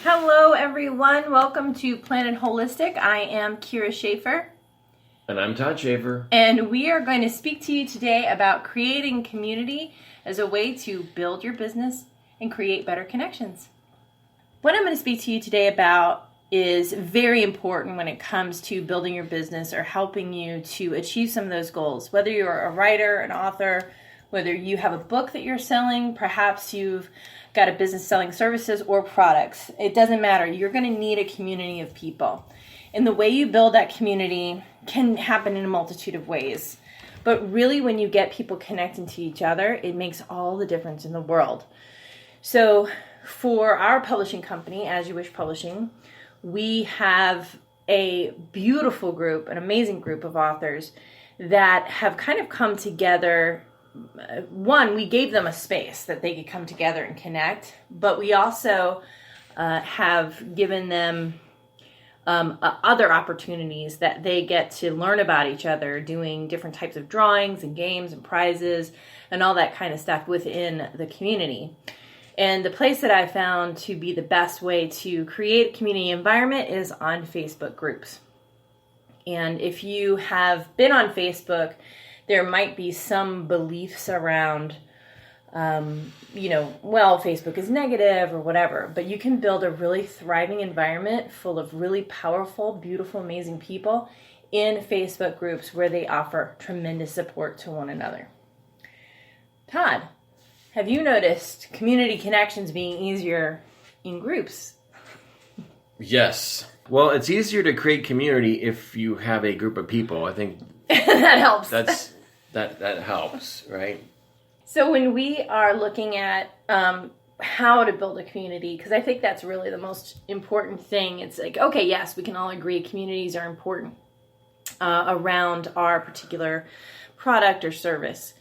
Hello everyone, welcome to Planet Holistic. I am Kira Schaefer. And I'm Todd Schaefer. And we are going to speak to you today about creating community as a way to build your business and create better connections. What I'm going to speak to you today about is very important when it comes to building your business or helping you to achieve some of those goals. Whether you're a writer, an author, whether you have a book that you're selling, perhaps you've got a business selling services or products, it doesn't matter. You're going to need a community of people. And the way you build that community can happen in a multitude of ways. But really, when you get people connecting to each other, it makes all the difference in the world. So for our publishing company, As You Wish Publishing, we have a beautiful group, an amazing group of authors that have kind of come together. One, we gave them a space that they could come together and connect, but we also have given them other opportunities that they get to learn about each other, doing different types of drawings and games and prizes and all that kind of stuff within the community. And the place that I found to be the best way to create a community environment is on Facebook groups. And if you have been on Facebook, there might be some beliefs around, Facebook is negative or whatever, but you can build a really thriving environment full of really powerful, beautiful, amazing people in Facebook groups where they offer tremendous support to one another. Todd, have you noticed community connections being easier in groups? Yes. Well, it's easier to create community if you have a group of people. I think that helps. That helps, right? So when we are looking at how to build a community, because I think that's really the most important thing. It's like, okay, yes, we can all agree communities are important around our particular product or service.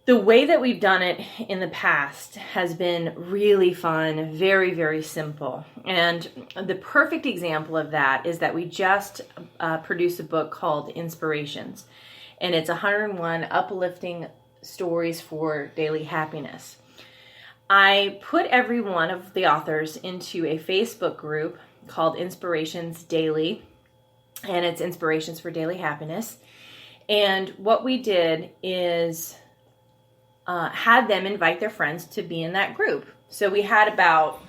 The way that we've done it in the past has been really fun, very, very simple. And the perfect example of that is that we just produced a book called Inspirations. And it's 101 uplifting stories for daily happiness. I put every one of the authors into a Facebook group called Inspirations Daily, and it's Inspirations for Daily Happiness. And what we did is had them invite their friends to be in that group. So we had about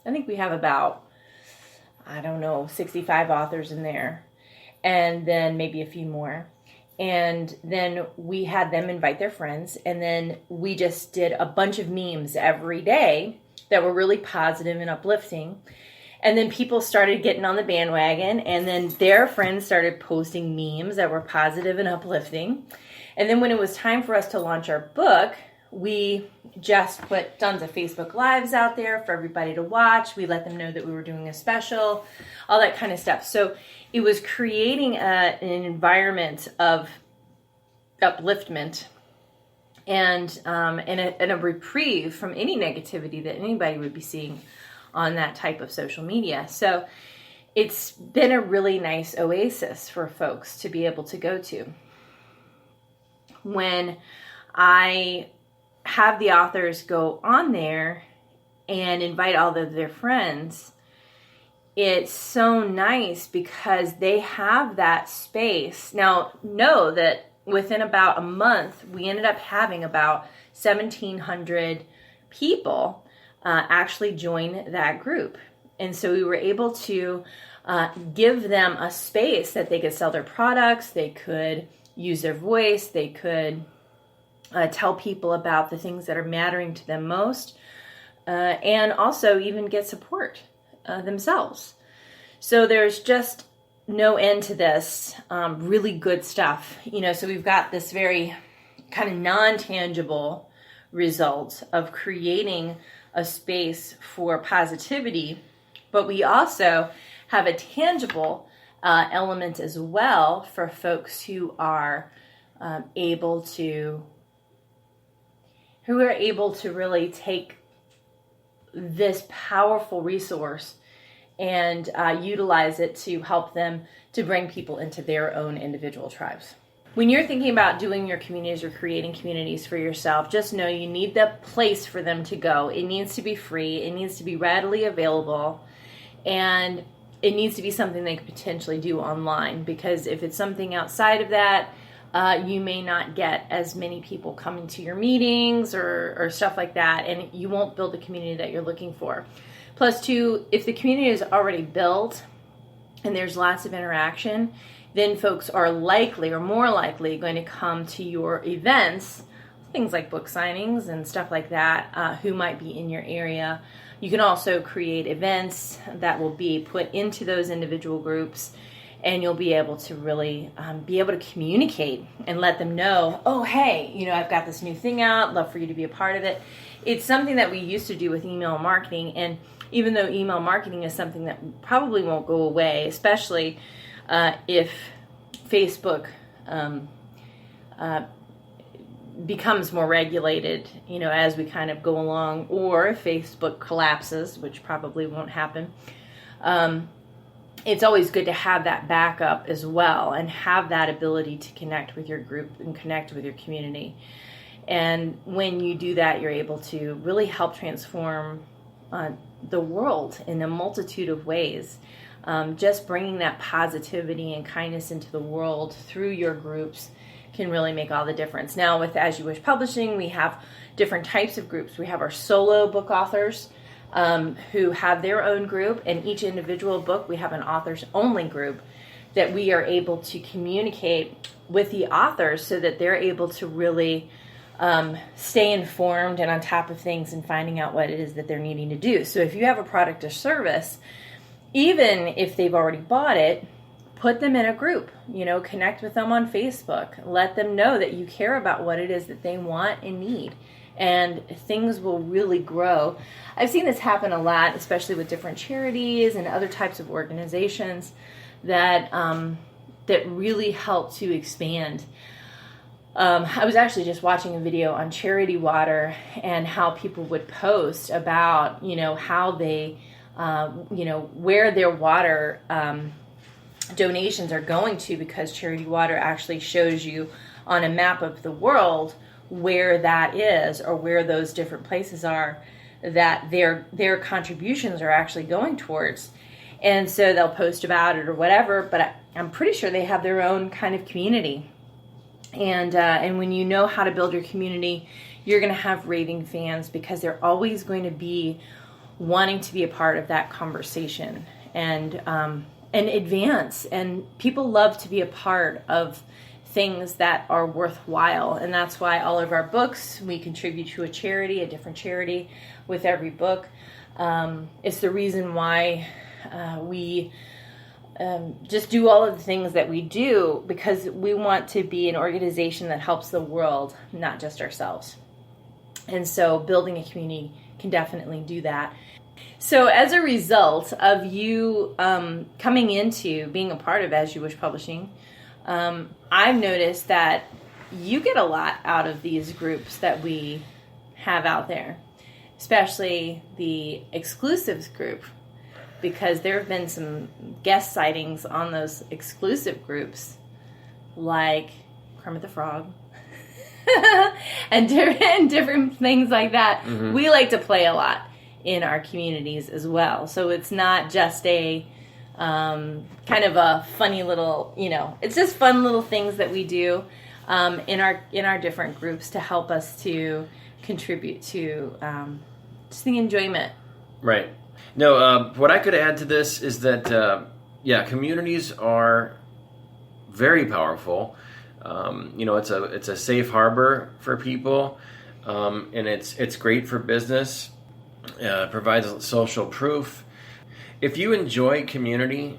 65 authors in there, and then maybe a few more. And then we had them invite their friends, and then we just did a bunch of memes every day that were really positive and uplifting. And then people started getting on the bandwagon, and then their friends started posting memes that were positive and uplifting. And then when it was time for us to launch our book, we just put tons of Facebook Lives out there for everybody to watch. We let them know that we were doing a special, all that kind of stuff. So it was creating an environment of upliftment and a reprieve from any negativity that anybody would be seeing on that type of social media. So it's been a really nice oasis for folks to be able to go to. When I have the authors go on there and invite all of their friends, it's so nice because they have that space. Now, know that within about a month, we ended up having about 1,700 people actually join that group. And so we were able to give them a space that they could sell their products, they could use their voice, they could tell people about the things that are mattering to them most, and also even get support themselves. So there's just no end to this really good stuff. So we've got this very kind of non-tangible result of creating a space for positivity, but we also have a tangible element as well for folks who are able to really take this powerful resource and utilize it to help them to bring people into their own individual tribes. when you're thinking about doing your communities or creating communities for yourself, just know you need the place for them to go. It needs to be free. It needs to be readily available. And it needs to be something they could potentially do online, because if it's something outside of that, you may not get as many people coming to your meetings or stuff like that, and you won't build the community that you're looking for. Plus, too, if the community is already built and there's lots of interaction, then folks are likely or more likely going to come to your events, things like book signings and stuff like that, who might be in your area. You can also create events that will be put into those individual groups, and you'll be able to really be able to communicate and let them know, oh, hey, I've got this new thing out, love for you to be a part of it. It's something that we used to do with email marketing, and even though email marketing is something that probably won't go away, especially if Facebook becomes more regulated, as we kind of go along, or if Facebook collapses, which probably won't happen. It's always good to have that backup as well, and have that ability to connect with your group and connect with your community. And when you do that, you're able to really help transform the world in a multitude of ways. Just bringing that positivity and kindness into the world through your groups can really make all the difference. Now, with As You Wish Publishing, we have different types of groups. We have our solo book authors who have their own group, and each individual book, we have an authors-only group that we are able to communicate with the authors so that they're able to really stay informed and on top of things and finding out what it is that they're needing to do. So if you have a product or service, even if they've already bought it, put them in a group, connect with them on Facebook, let them know that you care about what it is that they want and need, and things will really grow. I've seen this happen a lot, especially with different charities and other types of organizations that really help to expand. I was actually just watching a video on Charity Water and how people would post about, how they, where their water donations are going to, because Charity Water actually shows you on a map of the world where that is, or where those different places are that their contributions are actually going towards. And so they'll post about it or whatever, but I'm pretty sure they have their own kind of community. And when you know how to build your community, you're going to have raving fans, because they're always going to be wanting to be a part of that conversation and advance. And people love to be a part of things that are worthwhile. And that's why all of our books, we contribute to a charity, a different charity with every book. It's the reason why we just do all of the things that we do, because we want to be an organization that helps the world, not just ourselves. And so building a community can definitely do that. So as a result of you coming into being a part of As You Wish Publishing, I've noticed that you get a lot out of these groups that we have out there, especially the exclusives group, because there have been some guest sightings on those exclusive groups, like Kermit the Frog and different things like that. Mm-hmm. We like to play a lot in our communities as well. So it's not just a kind of a funny little, it's just fun little things that we do in our different groups to help us to contribute to just the enjoyment. Right. No, what I could add to this is that, communities are very powerful. It's a safe harbor for people, and it's great for business. Provides social proof. If you enjoy community,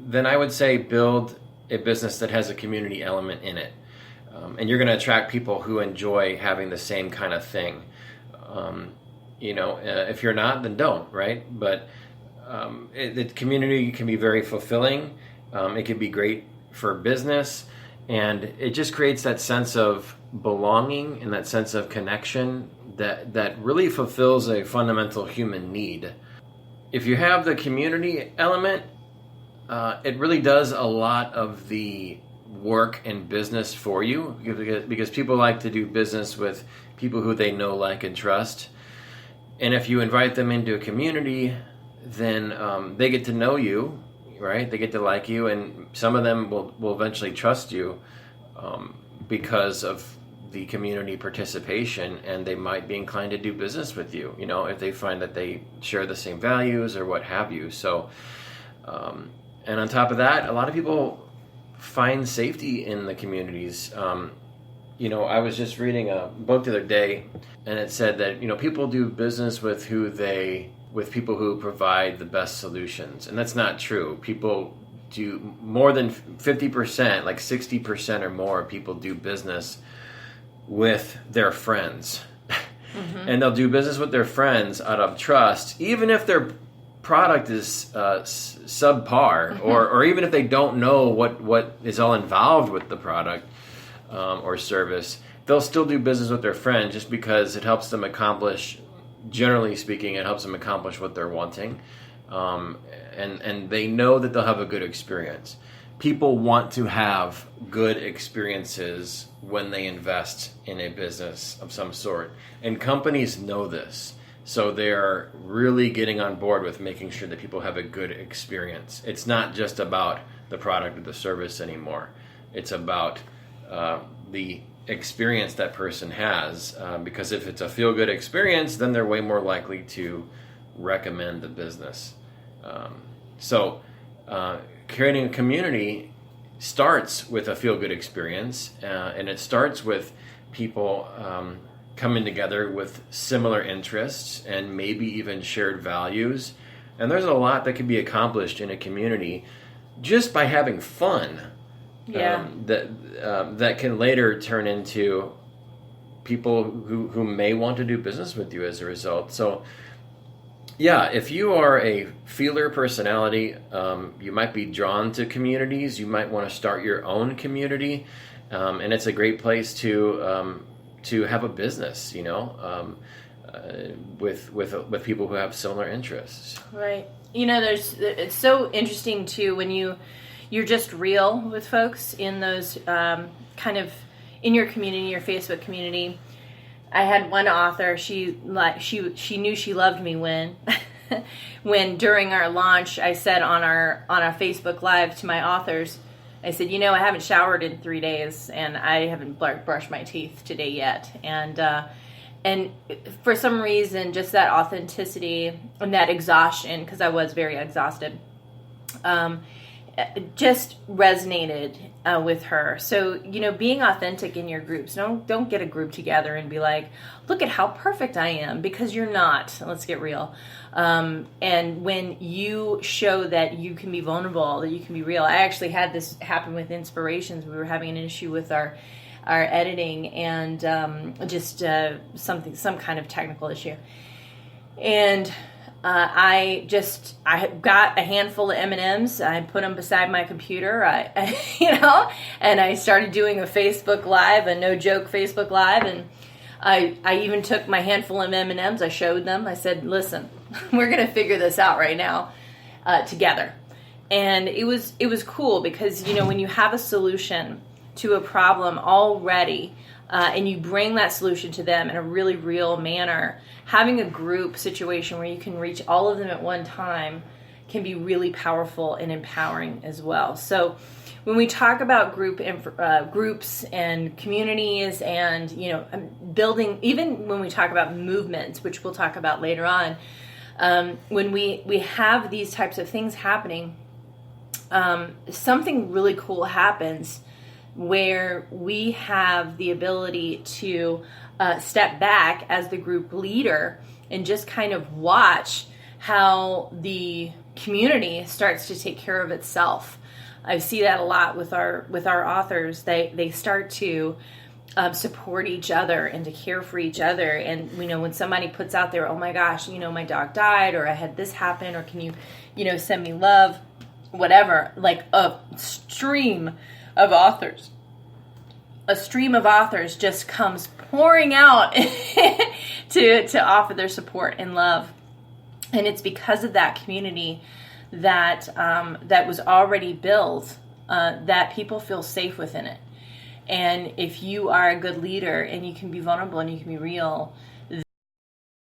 then I would say build a business that has a community element in it, and you're going to attract people who enjoy having the same kind of thing. If you're not, then don't, right? But the community can be very fulfilling. It can be great for business, and it just creates that sense of belonging and that sense of connection that really fulfills a fundamental human need. If you have the community element, it really does a lot of the work in business for you, because people like to do business with people who they know, like, and trust. And if you invite them into a community, then they get to know you, right? They get to like you, and some of them will eventually trust you because of the community participation, and they might be inclined to do business with you, if they find that they share the same values or what have you. So, and on top of that, a lot of people find safety in the communities. I was just reading a book the other day, and it said that, people do business with people who provide the best solutions. And that's not true. People do more than 50%, like 60% or more, people do business with their friends. Mm-hmm. And they'll do business with their friends out of trust, even if their product is subpar, mm-hmm. or even if they don't know what is all involved with the product or service. They'll still do business with their friend just because it helps them accomplish, generally speaking, it helps them accomplish what they're wanting. And they know that they'll have a good experience. People want to have good experiences when they invest in a business of some sort. And companies know this. So they're really getting on board with making sure that people have a good experience. It's not just about the product or the service anymore. It's about the experience that person has, because if it's a feel-good experience, then they're way more likely to recommend the business. So creating a community starts with a feel-good experience, and it starts with people coming together with similar interests and maybe even shared values. And there's a lot that can be accomplished in a community just by having fun. Yeah. That can later turn into people who may want to do business with you as a result. So, yeah, if you are a feeler personality, you might be drawn to communities. You might want to start your own community, and it's a great place to have a business. With people who have similar interests. Right. It's so interesting too when you're just real with folks in those kind of in your community, your Facebook community. I had one author. She knew she loved me when during our launch I said on our Facebook Live to my authors, I said, I haven't showered in 3 days and I haven't brushed my teeth today yet, and for some reason just that authenticity and that exhaustion, because I was very exhausted, just resonated with her. So, being authentic in your groups. Don't get a group together and be like, look at how perfect I am, because you're not. Let's get real. And when you show that you can be vulnerable, that you can be real. I actually had this happen with Inspirations. We were having an issue with our editing and some kind of technical issue. And I got a handful of M&Ms. I put them beside my computer, and I started doing a Facebook Live, a no joke Facebook Live, and I even took my handful of M&Ms. I showed them. I said, "Listen, we're gonna figure this out right now together." And it was cool because when you have a solution to a problem already, and you bring that solution to them in a really real manner, having a group situation where you can reach all of them at one time can be really powerful and empowering as well. So when we talk about groups and communities and building, even when we talk about movements, which we'll talk about later on, when we have these types of things happening, something really cool happens where we have the ability to step back as the group leader and just kind of watch how the community starts to take care of itself. I see that a lot with our authors. They start to support each other and to care for each other. And when somebody puts out there, oh my gosh, my dog died, or I had this happen, or can you send me love, whatever, like a stream of authors just comes pouring out to offer their support and love. And it's because of that community that was already built that people feel safe within it. And if you are a good leader and you can be vulnerable and you can be real,